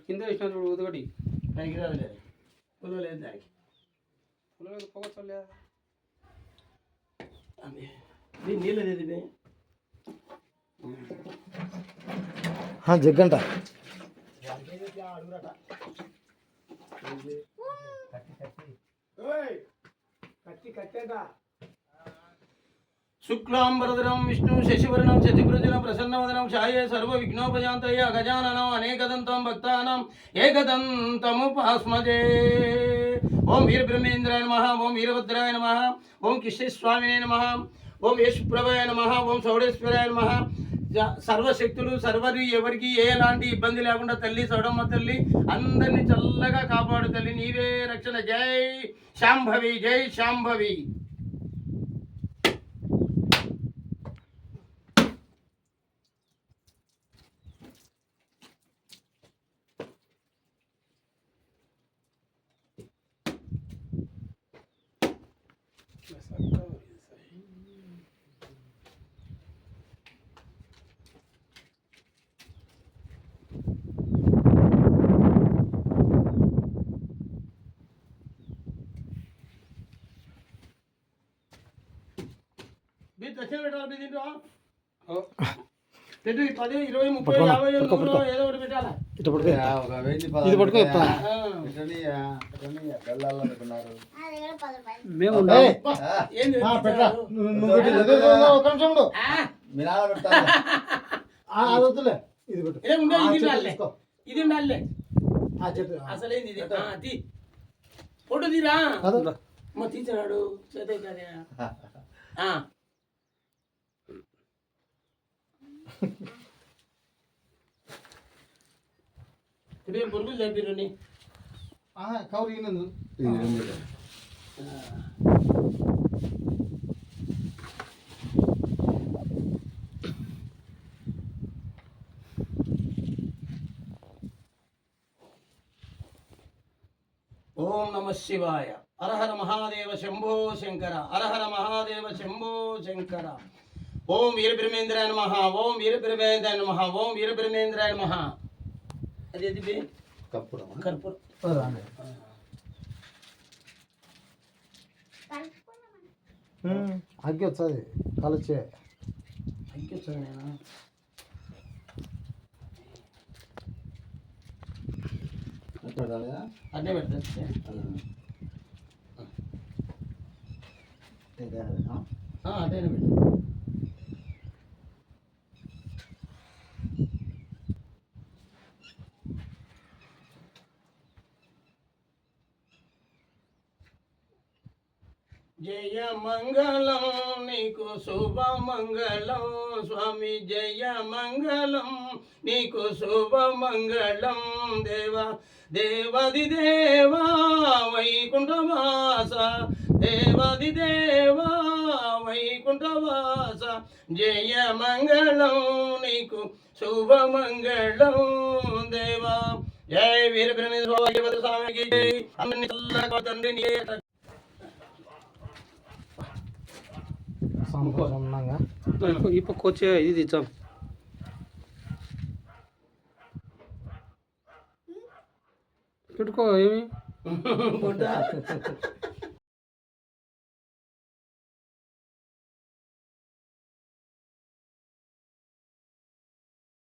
కింద వేసిన చూడు ఒకటి పైకి రాదు లేదు పుల్ల లేదు దానికి పొగ చల్లే నీళ్ళు లేదు జగ్గంట శుక్లాంబరధరం విష్ణు శశివర్ణం శశిభృజనం ప్రసన్నవదనం ఛాయే సర్వ విఘ్నోపశాంతయ గజాననం అనేకదంతం భక్తానాం ఏకదంతముపాస్మజే. ఓం వీరబ్రహ్మేంద్రాయ నమః, ఓం వీరభద్రాయ నమః, ఓం కిష్యస్వామినే నమః, ఓం యేసుప్రభాయ నమః, ఓం సౌడేశ్వరాయ నమః. సర్వశక్తులు సర్వరి ఎవరికి ఎలాంటి ఇబ్బంది లేకుండా తల్లి సౌడమ్మ తల్లి అందరినీ చల్లగా కాపాడు తల్లి, నీవే రక్షణ. జై శాంభవి, జై శాంభవి. దక్షిణ పెట్టాలి దీంట్లో పెట్టు 10, 20, 30, 50 ఏదో ఒకటి పెట్టాలా. ఇది పట్టుకో మేము ఇది ఉండాలి అసలేంది ఇది ఫోటో తీరా తీసినాడు చేత ఇప్పుడు ఏం పురుగులు చంపిరు కవర్ ఇగినందు ఓం నమ శివాయ. హరహర మహాదేవ శంభో శంకర, హరహర మహాదేవ శంభో శంకర. ఓం వీరబ్రహ్మేంద్రాయ నమః, ఓం వీరబ్రహ్మేంద్రాయ నమః, ఓం వీరబ్రహ్మేంద్రాయ నమః. అది కర్పూరం అగ్గి వచ్చేది కాలొచ్చే అగ్గి వచ్చాను నేను అడ్డే పెడతా అడ్డైనా పెట్టు. జయ మంగళం నీకు శుభమంగళం స్వామి, జయ మంగళం నీకు శుభమంగళం. దేవా దేవాది దేవా వైకుంఠవాస, దేవాది దేవా వైకుంఠవాస. జయ మంగళం నీకు శుభమంగళం దేవా. జయ వీరబ్రహ్మేంద్ర స్వామికి జై. అన్ని చల్లగా తండ్రి ఇప్పుడు కోచే ఇది తెచ్చాం పెట్టుకో ఏమి